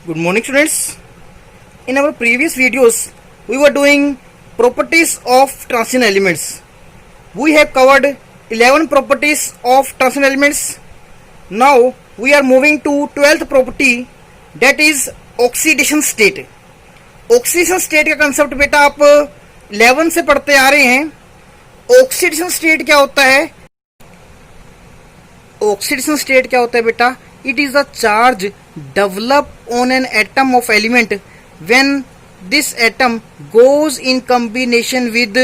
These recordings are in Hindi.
Good morning, students. In our previous videos, we were doing properties of transition elements. We have covered 11 properties of transition elements. Now we are moving to 12th property, that is oxidation state. Oxidation state का कंसेप्ट बेटा आप 11 से पढ़ते आ रहे हैं। ऑक्सीडेशन स्टेट क्या होता है? ऑक्सीडेशन स्टेट क्या होता है बेटा? It is the charge developed on an atom of element when this atom goes in combination with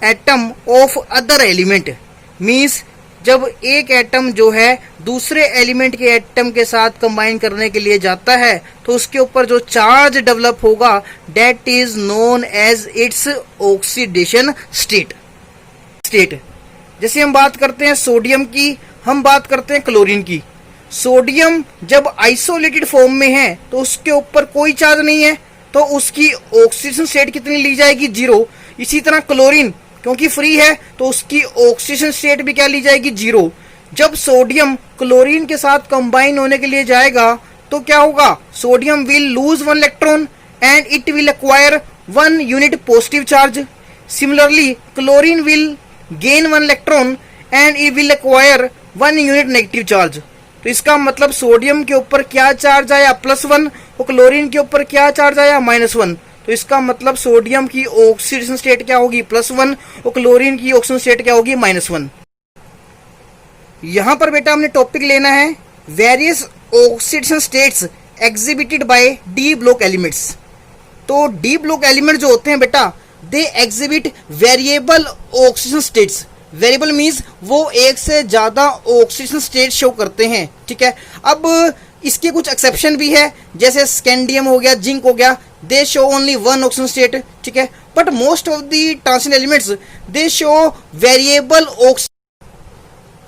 atom of other element. Means जब एक एटम जो है दूसरे एलिमेंट के एटम के साथ कंबाइन करने के लिए जाता है तो उसके ऊपर जो चार्ज डेवलप होगा that is known as its oxidation state. जैसे हम बात करते हैं सोडियम की, हम बात करते हैं क्लोरीन की। सोडियम जब आइसोलेटेड फॉर्म में है तो उसके ऊपर कोई चार्ज नहीं है तो उसकी ऑक्सीडेशन स्टेट कितनी ली जाएगी? 0। इसी तरह क्लोरीन क्योंकि फ्री है तो उसकी ऑक्सीडेशन स्टेट भी क्या ली जाएगी? 0। जब सोडियम क्लोरीन के साथ कंबाइन होने के लिए जाएगा तो क्या होगा? Sodium will lose 1 electron and it will acquire 1 unit positive charge. Similarly chlorine will gain 1 electron and it will acquire 1 unit negative charge. तो इसका मतलब सोडियम के ऊपर क्या चार्ज आया? +1 और क्लोरीन के ऊपर क्या चार्ज आया? -1। तो इसका मतलब सोडियम की ऑक्सीडेशन स्टेट क्या होगी? +1 और क्लोरीन की ऑक्सीडेशन स्टेट क्या होगी? -1। यहां पर बेटा हमने टॉपिक लेना है various oxidation states exhibited by D block elements. तो डी ब्लॉक एलिमेंट जो होते हैं बेटा they exhibit variable oxidation states. Variable means वो एक से ज्यादा ऑक्सीडेशन स्टेट शो करते हैं, ठीक है। अब इसके कुछ एक्सेप्शन भी है, जैसे स्कैंडियम हो गया, जिंक हो गया, दे शो ओनली 1 ऑक्सीजन स्टेट, ठीक है। But most of the transition elements they show variable oxygen.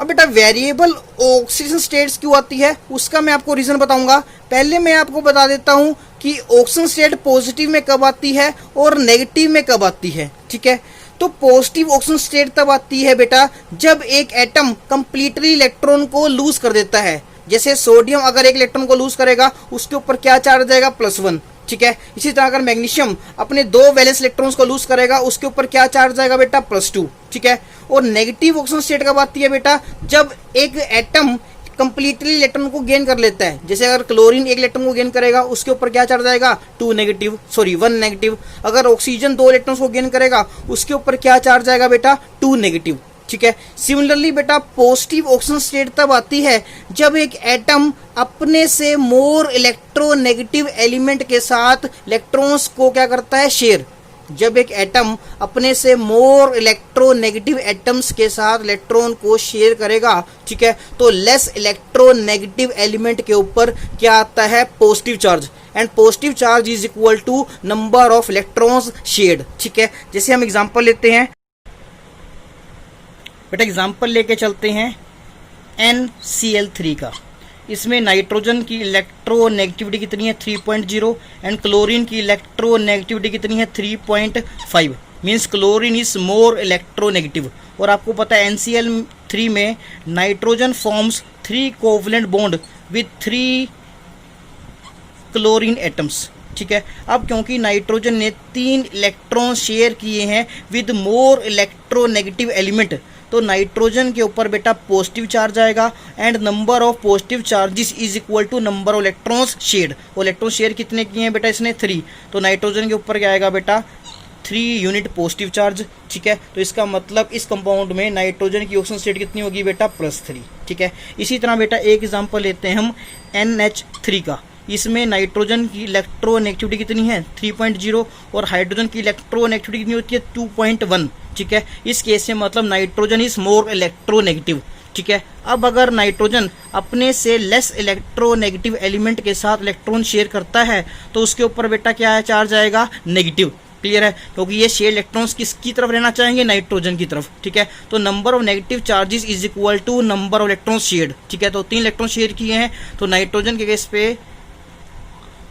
अब बेटा वेरिएबल ऑक्सीजन स्टेट्स क्यों आती है उसका मैं आपको रीजन बताऊंगा। पहले मैं आपको बता देता हूं कि ऑक्सीजन स्टेट पॉजिटिव में कब आती है और नेगेटिव में कब आती है, ठीक है। तो पॉजिटिव ऑक्सीजन स्टेट तब आती है बेटा जब एक एटम कंप्लीटली इलेक्ट्रॉन को लूज कर देता है। जैसे सोडियम अगर एक इलेक्ट्रॉन को लूज करेगा उसके ऊपर क्या चार्ज आएगा? +1, ठीक है। इसी तरह अगर मैग्नीशियम अपने 2 वैलेंस इलेक्ट्रॉन्स को लूज करेगा उसके ऊपर क्या चार्ज आएगा बेटा? +2, ठीक है। और नेगेटिव ऑक्सीजन स्टेट कब आती है बेटा? जब एक एटम कंप्लीटली इलेक्ट्रॉन को गेन कर लेता है। जैसे अगर क्लोरीन एक इलेक्ट्रॉन को गेन करेगा उसके ऊपर क्या चार्ज आएगा? 1 नेगेटिव। अगर ऑक्सीजन 2 इलेक्ट्रॉन्स को गेन करेगा उसके ऊपर क्या चार्ज आएगा बेटा? 2 नेगेटिव, ठीक है। सिमिलरली बेटा पॉजिटिव ऑक्सीजन स्टेट तब आती है जब एक एटम अपने से मोर इलेक्ट्रोनेगेटिव एलिमेंट के साथ इलेक्ट्रॉन्स को क्या करता है? शेयर। जब एक एटम अपने से मोर इलेक्ट्रोनेगेटिव एटम्स के साथ इलेक्ट्रॉन को शेयर करेगा, ठीक है, तो लेस इलेक्ट्रोनेगेटिव एलिमेंट के ऊपर क्या आता है? Positive charge. And positive charge is equal to number of electrons shared, ठीक है। जैसे हम एग्जांपल लेते हैं बेटा, एग्जांपल लेके चलते हैं NCl3 का। इसमें नाइट्रोजन की इलेक्ट्रोनेगेटिविटी कितनी है? 3.0 एंड क्लोरीन की इलेक्ट्रोनेगेटिविटी कितनी है? 3.5। Means chlorine is more electronegative. और आपको पता है NCl3 में nitrogen forms 3 covalent bond with 3 chlorine atoms, ठीक है। अब क्योंकि नाइट्रोजन ने 3 इलेक्ट्रॉन शेयर किए हैं विद मोर इलेक्ट्रोनेगेटिव एलिमेंट तो नाइट्रोजन के ऊपर बेटा पॉजिटिव चार्ज आएगा and number of positive charges is equal to number of electrons shared. और इलेक्ट्रॉन शेयर कितने किए हैं बेटा? इसने 3। तो नाइट्रोजन के ऊपर क्या आएगा बेटा? 3 यूनिट पॉजिटिव चार्ज, ठीक है। तो इसका मतलब इस कंपाउंड में नाइट्रोजन की ऑक्सीजन स्टेट कितनी होगी बेटा? +3, ठीक है। इसी तरह बेटा एक एग्जांपल लेते हैं हम NH3 का। इसमें नाइट्रोजन की इलेक्ट्रोनेगेटिविटी कितनी है? 3.0 और हाइड्रोजन की इलेक्ट्रोनेगेटिविटी कितनी होती है? 2.1, ठीक है। इस केस में मतलब नाइट्रोजन इज मोर इलेक्ट्रोनेगेटिव, ठीक है। अब अगर नाइट्रोजन अपने से लेस इलेक्ट्रोनेगेटिव एलिमेंट के साथ इलेक्ट्रॉन शेयर करता है तो उसके ऊपर बेटा क्या चार्ज आएगा? नेगेटिव। क्लियर है? क्योंकि ये शेयर इलेक्ट्रॉन्स किसकी तरफ रहना चाहेंगे? नाइट्रोजन की तरफ, ठीक है। तो number of negative charges is equal to number of electron shared, ठीक है। तो 3 इलेक्ट्रॉन शेयर किए हैं तो नाइट्रोजन के केस पे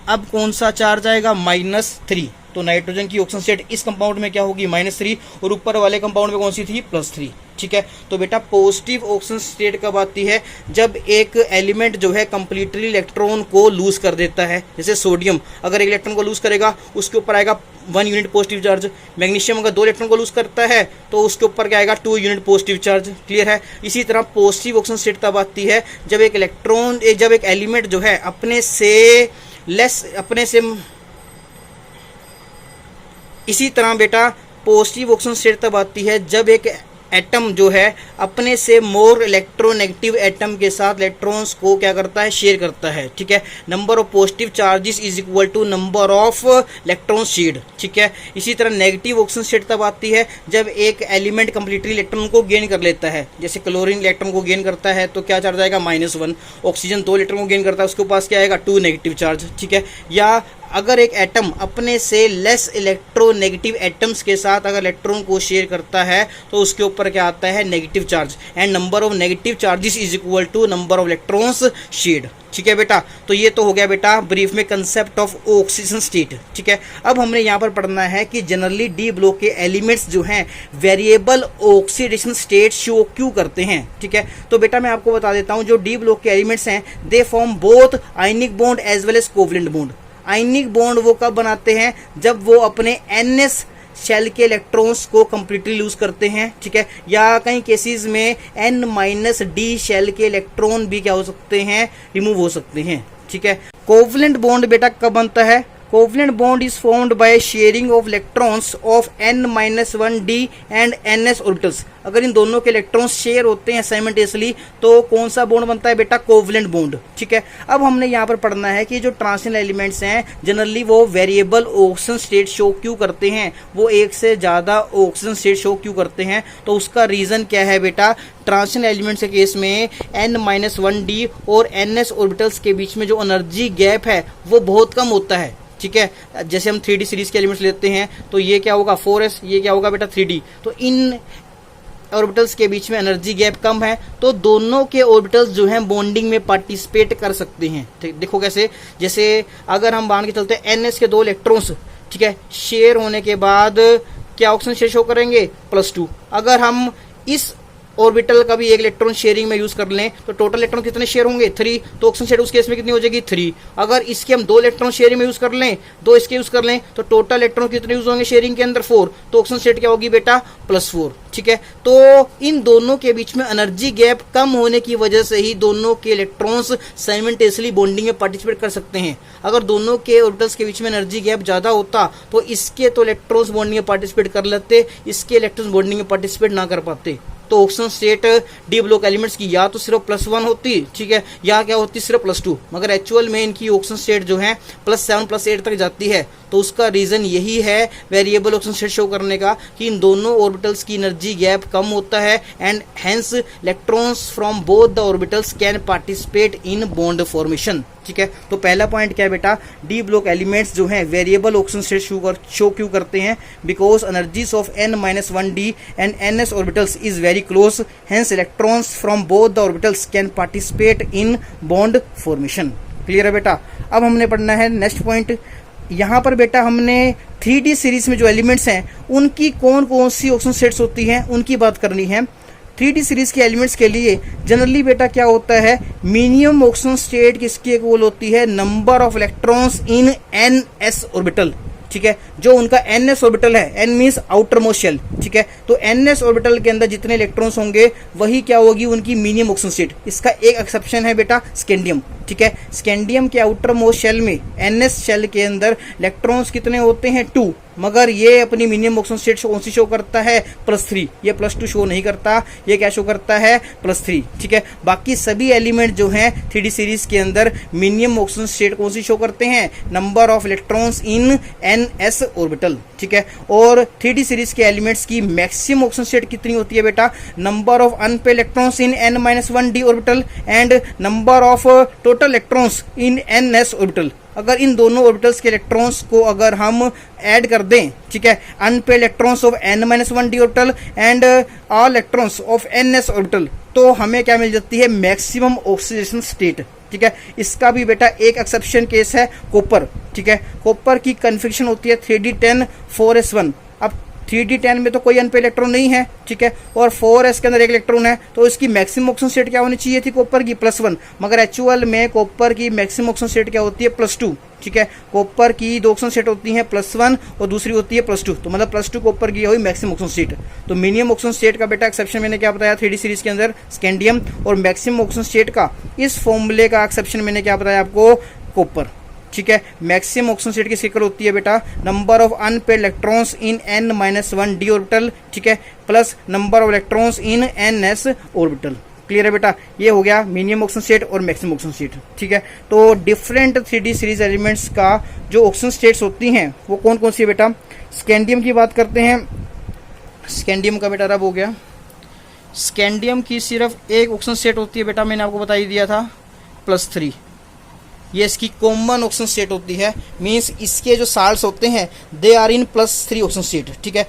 अब कौन सा चार्ज आएगा? -3, तो नाइट्रोजन की ऑक्सीजन स्टेट इस कंपाउंड में क्या होगी -3 और ऊपर वाले कंपाउंड में कौन सी थी +3। ठीक है, तो बेटा पॉजिटिव ऑक्सीजन स्टेट कब आती है, जब एक एलिमेंट जो है कंप्लीटली इलेक्ट्रॉन को लूज कर देता है। जैसे सोडियम अगर एक इलेक्ट्रॉन को लूज करेगा उसके ऊपर आएगा 1 यूनिट पॉजिटिव चार्ज। मैग्नीशियम अगर 2 इलेक्ट्रॉन को लूज करता है तो उसके ऊपर क्या आएगा 2 यूनिट पॉजिटिव चार्ज। क्लियर है। इसी तरह पॉजिटिव ऑक्सीजन स्टेट तब आती है जब एक एलिमेंट जो है इसी तरह बेटा पॉजिटिव ऑक्सीजन स्टेट तब आती है जब एक एटम जो है अपने से मोर इलेक्ट्रोनेगेटिव एटम के साथ इलेक्ट्रॉन्स को क्या करता है, शेयर करता है। ठीक है, number of positive charges is equal to number of electron shared. ठीक है, इसी तरह नेगेटिव ऑक्सीजन स्टेट तब आती है जब एक एलिमेंट कंप्लीटली इलेक्ट्रॉन को गेन कर लेता है। जैसे क्लोरीन इलेक्ट्रॉन को गेन करता है तो क्या चार्ज आएगा -1। ऑक्सीजन 2 इलेक्ट्रॉन को गेन करता है उसके पास क्या आएगा 2 नेगेटिव चार्ज। ठीक है, या अगर एक एटम अपने से लेस इलेक्ट्रोनेगेटिव एटम्स के साथ अगर इलेक्ट्रॉन को शेयर करता है तो उसके ऊपर क्या आता है negative charge, and number of negative charges is equal to number of electrons shared. ठीक है बेटा, तो ये तो हो गया बेटा ब्रीफ में कंसेप्ट ऑफ ऑक्सीजन स्टेट। ठीक है, अब हमने यहाँ पर पढ़ना है कि जनरली डी ब्लॉक के एलिमेंट्स जो हैं वेरिएबल ऑक्सीडेशन स्टेट शो क्यों करते हैं। ठीक है, तो बेटा मैं आपको बता देता हूँ जो डी ब्लॉक के एलिमेंट्स हैं they form both ionic bond as well as covalent bond. Ionic bond वो कब बनाते हैं, जब वो अपने NS शेल के इलेक्ट्रॉन्स को कंप्लीटली लूज करते हैं। ठीक है, या कई केसेस में N-D शेल के इलेक्ट्रॉन भी क्या हो सकते हैं, रिमूव हो सकते हैं। ठीक है, कोवलेंट बॉन्ड बेटा कब बनता है, covalent bond is formed by sharing of electrons of N-1D and NS orbitals. अगर इन दोनों के इलेक्ट्रॉन्स शेयर होते हैं साइमल्टेनियसली तो कौन सा बॉन्ड बनता है बेटा, कोवलेंट बॉन्ड। ठीक है, अब हमने यहाँ पर पढ़ना है कि जो ट्रांजिशनल एलिमेंट्स हैं जनरली वो वेरिएबल ऑक्सीजन स्टेट शो क्यों करते हैं, वो एक से ज्यादा ऑक्सीजन स्टेट शो क्यों करते हैं। तो उसका रीजन क्या है बेटा, ट्रांजिशनल एलिमेंट्स के केस में N-1D और NS ऑर्बिटल्स के बीच में जो एनर्जी गैप है वो बहुत कम होता है। ठीक है, जैसे हम 3D सीरीज के एलिमेंट्स लेते हैं तो ये क्या होगा 4s, ये क्या होगा बेटा 3D। तो इन ऑर्बिटल्स के बीच में एनर्जी गैप कम है तो दोनों के ऑर्बिटल्स जो हैं बॉन्डिंग में पार्टिसिपेट कर सकते हैं। देखो कैसे, जैसे अगर हम मान के चलते हैं NS के 2 इलेक्ट्रॉन्स, ठीक है, शेयर होने के बाद क्या ऑक्सीजन शेयर शो करेंगे +2। अगर हम इस ऑर्बिटल का भी एक इलेक्ट्रॉन शेयरिंग में यूज कर लें तो टोटल इलेक्ट्रॉन कितने शेयर होंगे 3, तो ऑक्सीजन शेयर उस केस में कितनी हो जाएगी 3। अगर इसके हम 2 इलेक्ट्रॉन शेयरिंग में यूज कर लें, 2 इसके यूज कर लें तो टोटल इलेक्ट्रॉन कितने यूज होंगे शेयरिंग के अंदर 4, तो ऑक्सीजन शेयर क्या होगी बेटा +4। ठीक है, तो इन दोनों के बीच में एनर्जी गैप कम होने की वजह से ही दोनों के इलेक्ट्रॉन्स साइमल्टेनियसली बॉन्डिंग में पार्टिसिपेट कर सकते हैं। अगर दोनों के ऑर्बिटल्स के बीच में एनर्जी गैप ज्यादा होता तो इसके तो इलेक्ट्रॉन्स बॉन्डिंग में पार्टिसिपेट कर लेते, इसके इलेक्ट्रॉन्स बॉन्डिंग में पार्टिसिपेट ना कर पाते। तो oxygen state D block elements की या तो सिर्फ +1 होती, ठीक है, या क्या होती सिर्फ +2, मगर एक्चुअल में इनकी ऑक्सीजन स्टेट जो है +7 +8 तक जाती है। तो उसका रीजन यही है वेरिएबल ऑक्सीजन स्टेट शो करने का कि इन दोनों ऑर्बिटल्स की एनर्जी गैप कम होता है and hence electrons from both the orbitals can participate in bond formation. ठीक है, तो पहला पॉइंट क्या है बेटा, डी ब्लॉक एलिमेंट्स जो हैं वेरिएबल ऑक्सीजन स्टेट शो क्यों करते हैं, because energies of N-1D and NS orbitals is very close, hence electrons from both the orbitals can participate in bond formation. Clear है बेटा। अब हमने पढ़ना है नेक्स्ट पॉइंट। यहाँ पर बेटा हमने 3D सीरीज में जो एलिमेंट्स हैं उनकी कौन कौन सी ऑक्सीजन स्टेट्स होती हैं उनकी बात करनी है। 3D सीरीज के एलिमेंट्स के लिए जनरली बेटा क्या होता है, मिनिमम ऑक्सीजन स्टेट किसकी इक्वल होती है, number of electrons in NS orbital. ठीक है, जो उनका NS ऑर्बिटल है, N means outer most shell. ठीक है, तो NS ऑर्बिटल के अंदर जितने इलेक्ट्रॉन्स होंगे वही क्या होगी उनकी मिनिमम ऑक्सीजन स्टेट। इसका एक एक्सेप्शन है बेटा स्कैंडियम। ठीक है, स्कैंडियम के आउटर मोस्ट शेल में NS शेल के अंदर इलेक्ट्रॉन्स कितने होते हैं 2, मगर ये अपनी मिनिमम ऑक्सीजन स्टेट कौन सी शो करता है +3, ये +2 शो नहीं करता, ये क्या शो करता है +3। ठीक है, बाकी सभी एलिमेंट जो हैं 3D सीरीज के अंदर मिनिमम ऑक्सीजन स्टेट कौन सी शो करते हैं, number of electrons in NS orbital. ठीक है, और 3D सीरीज के एलिमेंट्स की मैक्सिमम ऑक्सीजन स्टेट कितनी होती है बेटा, number of unpaired electrons in N-1D orbital and number of total electrons in NS orbital. अगर इन दोनों ऑर्बिटल्स के इलेक्ट्रॉन्स को अगर हम ऐड कर दें, ठीक है, unpaired electrons of N-1D orbital and all electrons of NS orbital, तो हमें क्या मिल जाती है मैक्सिमम ऑक्सीडेशन स्टेट। ठीक है। इसका भी बेटा एक एक्सेप्शन केस है कॉपर, ठीक है। कॉपर की कन्फिग्रेशन होती है 3d10 4s1। अब 3d10 में तो कोई n पे इलेक्ट्रॉन नहीं है, ठीक है, और 4s के अंदर एक इलेक्ट्रॉन है, तो इसकी मैक्सिमम ऑक्सीजन स्टेट क्या होनी चाहिए थी कॉपर की? +1। मगर एक्चुअल में कॉपर की मैक्सिमम ऑक्सीजन स्टेट क्या होती है? +2, ठीक है। कॉपर की दो ऑक्सीजन स्टेट होती हैं, +1 और दूसरी होती है +2, तो मतलब +2 कॉपर की हुई मैक्सिमम ऑक्सीजन स्टेट। तो मिनिमम ऑक्सीजन स्टेट का बेटा एक्सेप्शन मैंने क्या बताया 3d सीरीज के अंदर? स्कैंडियम। और मैक्सिमम ऑक्सीजन स्टेट का इस फॉर्मूले का एक्सेप्शन मैंने क्या बताया आपको? कॉपर, ठीक है। मैक्सिमम ऑक्सीजन स्टेट की इक्वल होती है बेटा number of unpaired electrons in n-1 d orbital, ठीक है, plus number of electrons in ns orbital. Clear है बेटा? ये हो गया मिनिमम ऑक्सीजन स्टेट और मैक्सिमम ऑक्सीजन स्टेट, ठीक है। तो डिफरेंट 3d सीरीज एलिमेंट्स का जो ऑक्सीजन स्टेट्स होती हैं वो कौन कौन सी है बेटा? स्कैंडियम की बात करते हैं। स्कैंडियम का बेटा रब हो गया। स्कैंडियम की सिर्फ एक ऑक्सीजन स्टेट होती है बेटा, मैंने आपको बता ही दिया था, +3। ये इसकी कॉमन ऑक्सीजन स्टेट होती है, मींस इसके जो साल्ट्स होते हैं they are in +3 oxygen state, ठीक है।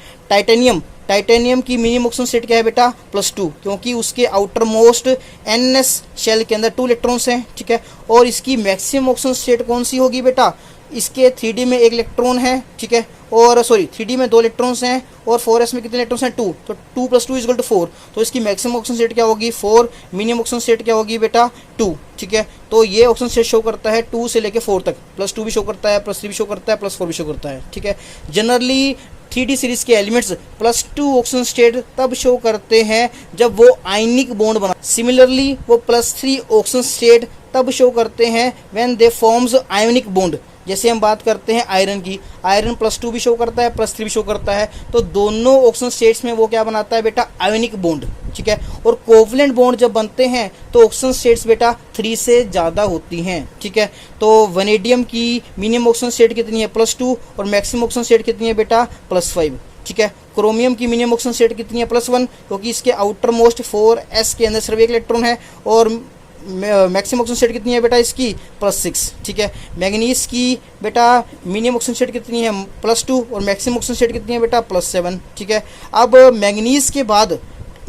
टाइटेनियम की मिनिमम ऑक्सीजन स्टेट क्या है बेटा? +2, क्योंकि उसके आउटर मोस्ट NS शेल के अंदर 2 इलेक्ट्रॉन्स हैं, ठीक है। और इसकी मैक्सिमम ऑक्सीजन स्टेट कौन सी होगी बेटा? इसके 3d में एक इलेक्ट्रॉन है, ठीक है, और सॉरी 3d में 2 इलेक्ट्रॉन्स हैं और 4s में कितने इलेक्ट्रॉन्स हैं? 2, तो 2 + 2 = 4। तो इसकी मैक्सिमम ऑक्सीजन स्टेट क्या होगी? 4। मिनिमम ऑक्सीजन स्टेट क्या होगी बेटा? 2, ठीक है। तो ये ऑक्सीजन स्टेट शो करता है 2 से लेके 4 तक, +2 भी शो करता है, +3 भी शो करता है, +4 भी शो करता है, ठीक है। जनरली 3d सीरीज के एलिमेंट्स +2 ऑक्सीजन स्टेट तब शो करते हैं जब वो आयनिक बॉन्ड बना। सिमिलरली वो +3 ऑक्सीजन स्टेट तब शो करते हैं when they forms ionic bond. जैसे हम बात करते हैं आयरन की, आयरन +2 भी शो करता है, +3 भी शो करता है, तो दोनों ऑक्सीजन स्टेट्स में वो क्या बनाता है बेटा? आयोनिक बॉन्ड, ठीक है। और कोवलेंट बॉन्ड जब बनते हैं तो ऑक्सीजन स्टेट्स बेटा 3 से ज़्यादा होती हैं, ठीक है। तो वनेडियम की मिनिमम ऑक्सीजन स्टेट कितनी है? +2 और मैक्सिमम ऑक्सीजन स्टेट कितनी है बेटा? +5, ठीक है। क्रोमियम की मिनिमम ऑक्सीजन स्टेट कितनी है? +1, क्योंकि इसके आउटर मोस्ट 4s के अंदर सिर्फ एक इलेक्ट्रॉन है। और मैक्सिमम ऑक्सीजन स्टेट कितनी है बेटा इसकी? +6, ठीक है। मैग्नीज की बेटा मिनिमम ऑक्सीजन स्टेट कितनी है? +2 और मैक्सिमम ऑक्सीजन स्टेट कितनी है बेटा? +7, ठीक है। अब मैग्नीज के बाद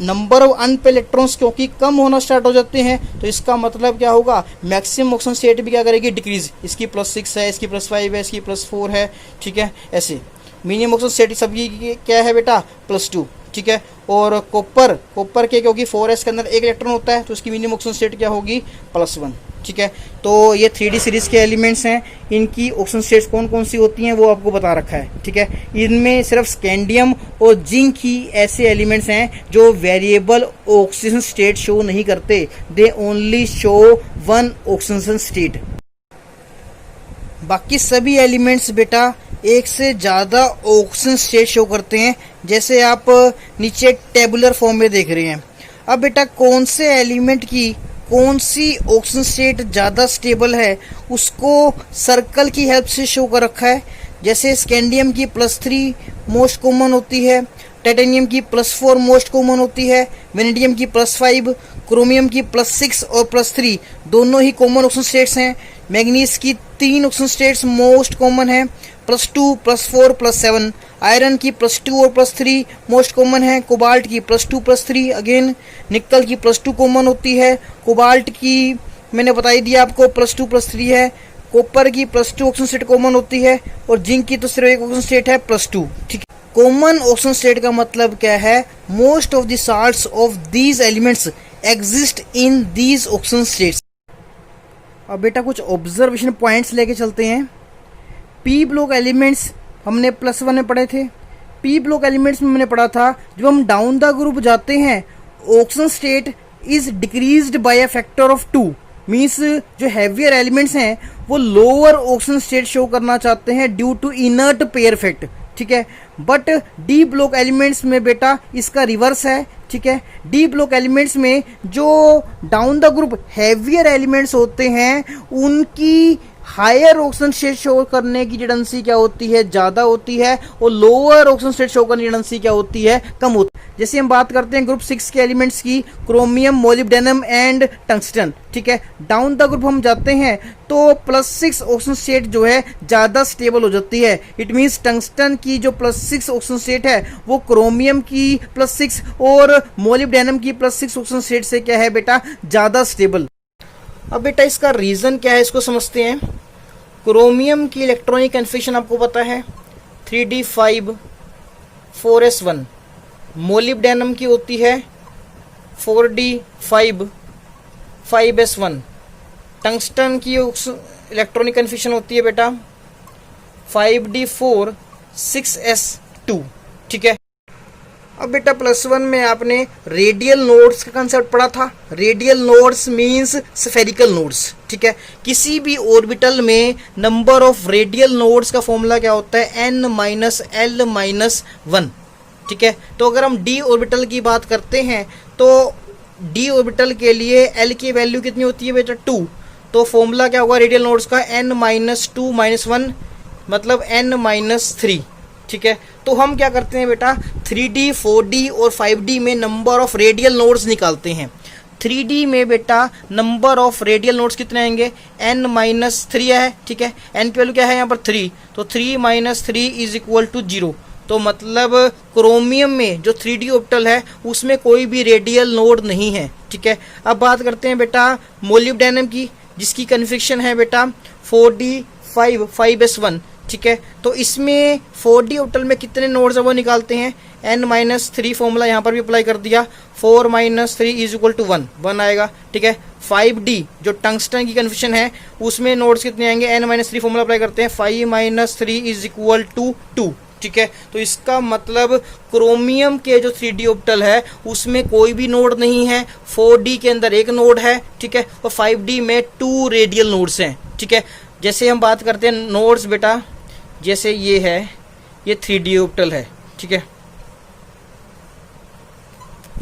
नंबर ऑफ अनपेयर्ड इलेक्ट्रॉन्स क्योंकि कम होना स्टार्ट हो जाते हैं, तो इसका मतलब क्या होगा? मैक्सिमम ऑक्सीजन स्टेट भी क्या करेगी? डिक्रीज। इसकी +6 है, इसकी +5 है, इसकी +4 है, ठीक है। ऐसे मिनिमम ऑक्सीजन स्टेट सभी क्या है बेटा? +2, ठीक है। और कॉपर के क्योंकि 4s के अंदर एक इलेक्ट्रॉन होता है तो इसकी मिनिमम ऑक्सीजन स्टेट क्या होगी? +1, ठीक है। तो ये 3d सीरीज के एलिमेंट्स हैं, इनकी ऑक्सीजन स्टेट्स कौन कौन सी होती हैं वो आपको बता रखा है, ठीक है। इनमें सिर्फ स्कैंडियम और जिंक ही ऐसे एलिमेंट्स हैं जो वेरिएबल ऑक्सीजन स्टेट शो नहीं करते, they only show 1 oxygen state. बाकी सभी एलिमेंट्स बेटा एक से ज़्यादा ऑक्सीजन स्टेट शो करते हैं, जैसे आप नीचे टेबुलर फॉर्म में देख रहे हैं। अब बेटा कौन से एलिमेंट की कौन सी ऑक्सीजन स्टेट ज़्यादा स्टेबल है उसको सर्कल की हेल्प से शो कर रखा है। जैसे स्कैंडियम की +3 मोस्ट कॉमन होती है, टाइटेनियम की +4 मोस्ट कॉमन होती है, वेनेडियम की +5, क्रोमियम की +6 और +3 दोनों ही कॉमन ऑक्सीजन स्टेट्स हैं। मैग्नीज की 3 ऑक्सीजन स्टेट्स मोस्ट कॉमन है, +2, +4, +7। आयरन की +2 और +3 मोस्ट कॉमन है। कोबाल्ट की +2, +3 अगेन। निकल की +2 कॉमन होती है। कोबाल्ट की मैंने बता ही दिया आपको +2, +3 है। कॉपर की +2 ऑक्सीजन स्टेट कॉमन होती है और जिंक की तो सिर्फ एक ऑक्सीजन स्टेट है +2, ठीक है। कॉमन ऑक्सीजन स्टेट का मतलब क्या है? Most of the salts of these elements exist in these oxygen states. अब बेटा कुछ ऑब्जर्वेशन पॉइंट्स लेके चलते हैं। पी ब्लॉक एलिमेंट्स हमने +1 में पढ़े थे। पी ब्लॉक एलिमेंट्स में मैंने पढ़ा था जब हम डाउन द ग्रुप जाते हैं oxygen state is decreased by a factor of 2, means जो हैवियर एलिमेंट्स हैं वो लोअर ऑक्सीजन स्टेट शो करना चाहते हैं due to inert pair effect, ठीक है। बट डी ब्लॉक एलिमेंट्स में बेटा इसका रिवर्स है, ठीक है। डी ब्लॉक एलिमेंट्स में जो down the group heavier elements होते हैं उनकी हायर ऑक्सीजन स्टेट शो करने की टेंडेंसी क्या होती है? ज़्यादा होती है, और लोअर ऑक्सीजन स्टेट शो करने की टेंडेंसी क्या होती है? कम होती है। जैसे हम बात करते हैं ग्रुप 6 के एलिमेंट्स की, क्रोमियम, मोलिब्डेनम एंड टंगस्टन, ठीक है। डाउन द ग्रुप हम जाते हैं तो +6 ऑक्सीजन स्टेट जो है ज़्यादा स्टेबल हो जाती है। इट मीन्स टंगस्टन की जो +6 ऑक्सीजन स्टेट है वो क्रोमियम की +6 और मोलिब्डेनम की +6 ऑक्सीजन स्टेट से क्या है बेटा? ज़्यादा स्टेबल। अब बेटा इसका रीज़न क्या है इसको समझते हैं। क्रोमियम की इलेक्ट्रॉनिक कन्फिग्रेशन आपको पता है 3d5 4s1, मोलिब्डेनम की होती है 4d5 5s1, टंगस्टन की इलेक्ट्रॉनिक कन्फिग्रेशन होती है बेटा 5d4 6s2, ठीक है। अब बेटा +1 में आपने रेडियल नोड्स का कंसेप्ट पढ़ा था। Radial nodes means spherical nodes, ठीक है। किसी भी ऑर्बिटल में नंबर ऑफ रेडियल नोड्स का फॉर्मूला क्या होता है, n-l-1, ठीक है। तो अगर हम d ऑर्बिटल की बात करते हैं तो d ऑर्बिटल के लिए l की वैल्यू कितनी होती है बेटा 2, तो फॉर्मूला क्या होगा रेडियल नोड्स का n-2-1 मतलब n-3, ठीक है। तो हम क्या करते हैं बेटा 3D 4D और 5D में नंबर ऑफ रेडियल नोड्स निकालते हैं। 3D में बेटा नंबर ऑफ रेडियल नोड्स कितने आएंगे, n-3 है, ठीक है। n की वैल्यू क्या है यहाँ पर 3, तो 3 - 3 इज इक्वल टू 0। तो मतलब क्रोमियम में जो 3D ऑर्बिटल है उसमें कोई भी रेडियल नोड नहीं है, ठीक है। अब बात करते हैं बेटा मोलिब्डेनम की, जिसकी कन्फिग्रेशन है बेटा 4d5 5s1, ठीक है। तो इसमें 4D ऑर्बिटल में कितने नोड्स है वो निकालते हैं, n-3 फॉर्मूला यहाँ पर भी अप्लाई कर दिया, 4 - 3 इज इक्वल टू 1 आएगा, ठीक है। 5D जो टंगस्टन की कन्फिग्रेशन है उसमें नोड्स कितने आएंगे, n-3 फॉर्मूला अप्लाई करते हैं, 5 - 3 इज इक्वल टू 2, ठीक है। तो इसका मतलब क्रोमियम के जो 3D ऑर्बिटल है उसमें कोई भी नोड नहीं है, 4D के अंदर एक नोड है, ठीक है, और 5D में 2 रेडियल नोड्स हैं, ठीक है। जैसे हम बात करते हैं नोड्स बेटा, जैसे ये है, ये 3D ऑर्बिटल है, ठीक है,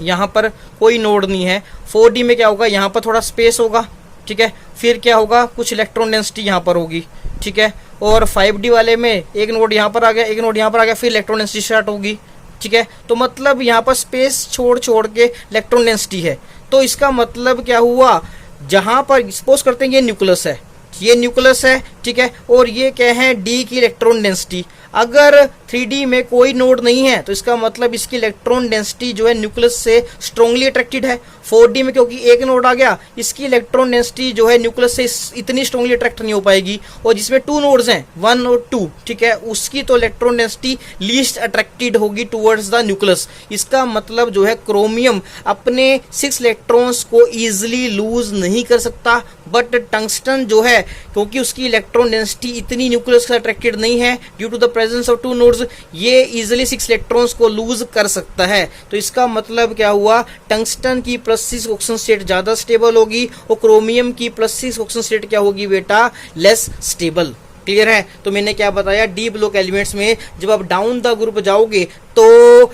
यहाँ पर कोई नोड नहीं है। 4D में क्या होगा, यहाँ पर थोड़ा स्पेस होगा, ठीक है, फिर क्या होगा, कुछ इलेक्ट्रॉन डेंसिटी यहाँ पर होगी, ठीक है। और 5D वाले में एक नोड यहाँ पर आ गया, एक नोड यहाँ पर आ गया, फिर इलेक्ट्रॉन डेंसिटी स्टार्ट होगी, ठीक है। तो मतलब यहाँ पर स्पेस छोड़ छोड़ के इलेक्ट्रॉन डेंसिटी है। तो इसका मतलब क्या हुआ, जहाँ पर सपोज करते हैं ये न्यूक्लियस है, ये न्यूक्लियस है, ठीक है, और ये क्या है D की इलेक्ट्रॉन डेंसिटी। अगर 3D में कोई नोड नहीं है तो इसका मतलब इसकी इलेक्ट्रॉन डेंसिटी जो है न्यूक्लियस से स्ट्रांगली अट्रैक्टेड है। 4D में क्योंकि एक नोड आ गया, इसकी इलेक्ट्रॉन डेंसिटी जो है न्यूक्लियस से इतनी स्ट्रांगली अट्रैक्ट नहीं हो पाएगी, और जिसमें 2 नोड्स हैं 1 और 2, ठीक है, उसकी तो इलेक्ट्रॉन डेंसिटी लीस्ट अट्रैक्टेड होगी टुवर्ड्स द न्यूक्लियस। इसका मतलब जो है क्रोमियम अपने 6 इलेक्ट्रॉन्स को ईजिली लूज नहीं कर सकता, बट टंगस्टन जो है क्योंकि उसकी इलेक्ट्रॉन डेंसिटी इतनी न्यूक्लियस से अट्रैक्टेड नहीं है due to the presence of 2 nodes, ये इजिली 6 इलेक्ट्रॉन्स को लूज कर सकता है। तो इसका मतलब क्या हुआ, टंगस्टन की +6 ऑक्सीजन स्टेट ज्यादा स्टेबल होगी और क्रोमियम की +6 ऑक्सीजन स्टेट क्या होगी बेटा, लेस स्टेबल। क्लियर है। तो मैंने क्या बताया, डी ब्लॉक एलिमेंट्स में जब आप डाउन द ग्रुप जाओगे तो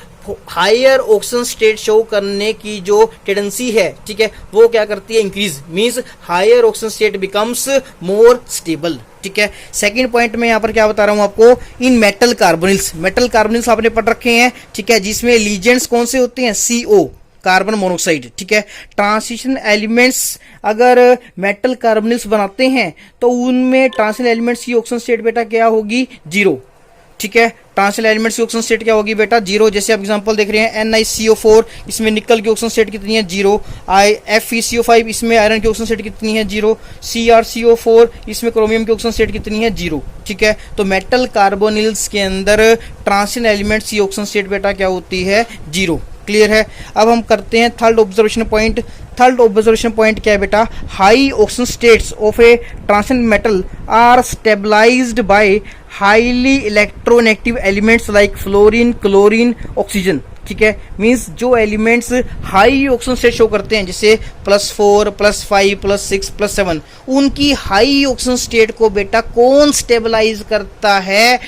हायर ऑक्सीजन स्टेट शो करने की जो टेंडेंसी है, ठीक है, वो क्या करती है, increase, means higher oxygen state becomes more stable, ठीक है। सेकंड पॉइंट में यहाँ पर क्या बता रहा हूँ आपको, इन मेटल कार्बोनिल्स, मेटल कार्बोनिल्स आपने पढ़ रखे हैं, ठीक है, जिसमें लीजेंड्स कौन से होते हैं, CO कार्बन मोनोक्साइड, ठीक है। ट्रांजिशन एलिमेंट्स अगर मेटल कार्बोनिल्स बनाते हैं तो उनमें ट्रांजिशन एलिमेंट्स की ऑक्सीजन स्टेट बेटा क्या होगी, 0, ठीक है। ट्रांजिशन एलिमेंट्स की ऑक्सीजन स्टेट क्या होगी बेटा, 0। जैसे आप एग्जांपल देख रहे हैं NiCO4, इसमें निकल की ऑक्सीजन स्टेट कितनी है, 0। FeCO5, इसमें आयरन की ऑक्सीजन स्टेट कितनी है, 0। CrCO4, इसमें क्रोमियम की ऑक्सीजन स्टेट कितनी है, 0, ठीक है। तो मेटल कार्बोनिल्स के अंदर ट्रांजिशन एलिमेंट्स की ऑक्सीजन स्टेट बेटा क्या होती है, 0। क्लियर है। अब हम करते हैं third observation point. Third observation point क्या है बेटा, high oxygen states of a transition metal are stabilised by highly electronegative elements like fluorine, chlorine, oxygen, ठीक है। मींस जो elements high oxygen state show करते हैं जैसे +4, +5, +6, +7, उनकी हाई ऑक्सीजन स्टेट को बेटा कौन स्टेबलाइज करता है,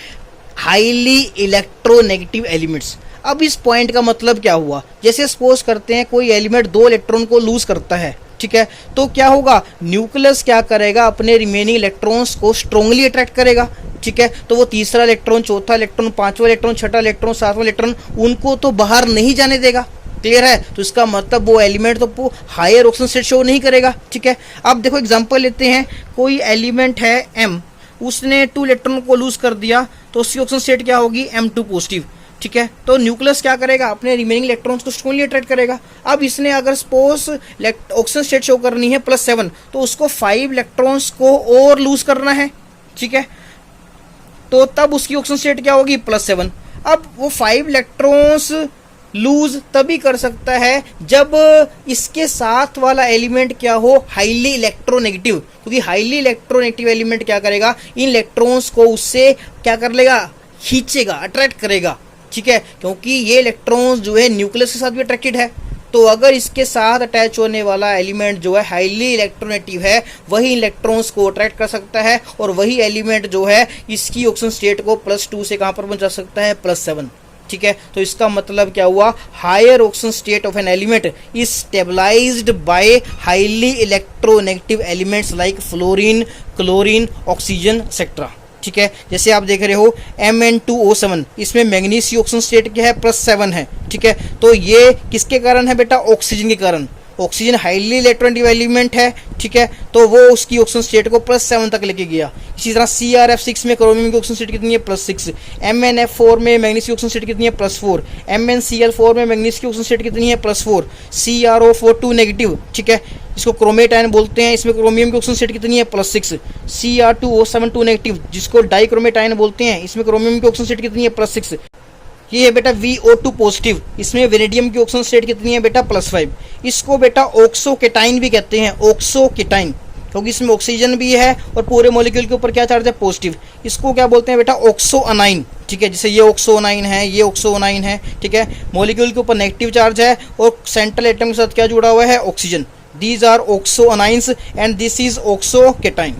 हाईली इलेक्ट्रोनेगेटिव एलिमेंट्स। अब इस पॉइंट का मतलब क्या हुआ, जैसे सपोज करते हैं कोई एलिमेंट 2 इलेक्ट्रॉन को लूज करता है, ठीक है, तो क्या होगा, न्यूक्लियस क्या करेगा, अपने रिमेनिंग इलेक्ट्रॉन्स को स्ट्रांगली अट्रैक्ट करेगा, ठीक है। तो वो तीसरा इलेक्ट्रॉन, चौथा इलेक्ट्रॉन, पांचवा इलेक्ट्रॉन, छठा इलेक्ट्रॉन, सातवां इलेक्ट्रॉन, उनको तो बाहर नहीं जाने देगा। क्लियर है। तो इसका मतलब वो एलिमेंट तो हायर ऑक्सीजन स्टेट शो नहीं करेगा, ठीक है। अब देखो एग्जांपल लेते हैं, कोई एलिमेंट है M, उसने 2 इलेक्ट्रॉन को लूज कर दिया तो उसकी ऑक्सीजन स्टेट क्या होगी, M2 पॉजिटिव। ठीक है। तो न्यूक्लियस क्या करेगा, अपने रिमेनिंग इलेक्ट्रॉन्स को स्ट्रांगली अट्रैक्ट करेगा। अब इसने अगर सपोज ऑक्सीजन स्टेट शो करनी है +7, तो उसको 5 इलेक्ट्रॉन्स को और लूज करना है, ठीक है। तो तब उसकी ऑक्सीजन स्टेट क्या होगी, +7। अब वो 5 इलेक्ट्रॉन्स लूज तभी कर सकता है जब इसके साथ वाला एलिमेंट क्या हो, हाईली इलेक्ट्रोनेगेटिव, क्योंकि हाईली इलेक्ट्रोनेगेटिव एलिमेंट क्या करेगा, इन इलेक्ट्रॉन्स को उससे क्या कर लेगा, खींचेगा, अट्रैक्ट करेगा, ठीक है। क्योंकि ये इलेक्ट्रॉन्स जो है न्यूक्लियस के साथ भी अट्रैक्टेड है, तो अगर इसके साथ अटैच होने वाला एलिमेंट जो है हाईली इलेक्ट्रोनेगेटिव है, वही इलेक्ट्रॉन्स को अट्रैक्ट कर सकता है, और वही एलिमेंट जो है इसकी ऑक्सीजन स्टेट को +2 से कहां पर पहुंचा सकता है, +7, ठीक है। तो इसका मतलब क्या हुआ, higher oxygen state of an element is stabilised by highly electronegative elements like fluorine, chlorine, oxygen etcetera, ठीक है। जैसे आप देख रहे हो Mn2O7, इसमें मैग्नीज की ऑक्सीजन स्टेट क्या है, +7 है, ठीक है। तो ये किसके कारण है बेटा, ऑक्सीजन के कारण। ऑक्सीजन हाईली इलेक्ट्रोनेगेटिव एलिमेंट है, ठीक है, तो वो उसकी ऑक्सीजन स्टेट को +7 तक लेके गया। इसी तरह CrF6 में क्रोमियम की ऑक्सीजन स्टेट कितनी है, +6। MnF4 में मैग्नीज की ऑक्सीजन स्टेट कितनी है, +4। MnCl4 में मैग्नीज की ऑक्सीजन स्टेट कितनी है, +4। CrO42 नेगेटिव, ठीक है, इसको क्रोमेटाइन बोलते हैं, इसमें क्रोमियम की ऑक्सीजन स्टेट कितनी है, +6। Cr2O72 नेगेटिव, जिसको डाइक्रोमेटाइन बोलते हैं, इसमें क्रोमियम की ऑक्सीजन स्टेट कितनी है, +6। ये है बेटा VO2 पॉजिटिव, इसमें वेनेडियम की ऑक्सीजन स्टेट कितनी है बेटा, +5। इसको बेटा ऑक्सोकेटाइन भी कहते हैं, ऑक्सोकेटाइन, क्योंकि इसमें ऑक्सीजन भी है और पूरे मॉलिक्यूल के ऊपर क्या चार्ज है, पॉजिटिव। इसको क्या बोलते हैं बेटा, ऑक्सोअनाइन, ठीक है। जैसे ये ऑक्सोअनाइन है, ये ऑक्सोअनाइन है, ठीक है। मॉलिक्यूल के ऊपर नेगेटिव चार्ज है और सेंट्रल एटम के साथ क्या जुड़ा हुआ है, oxygen. These are oxoanions and this is ऑक्सोकेटाइन।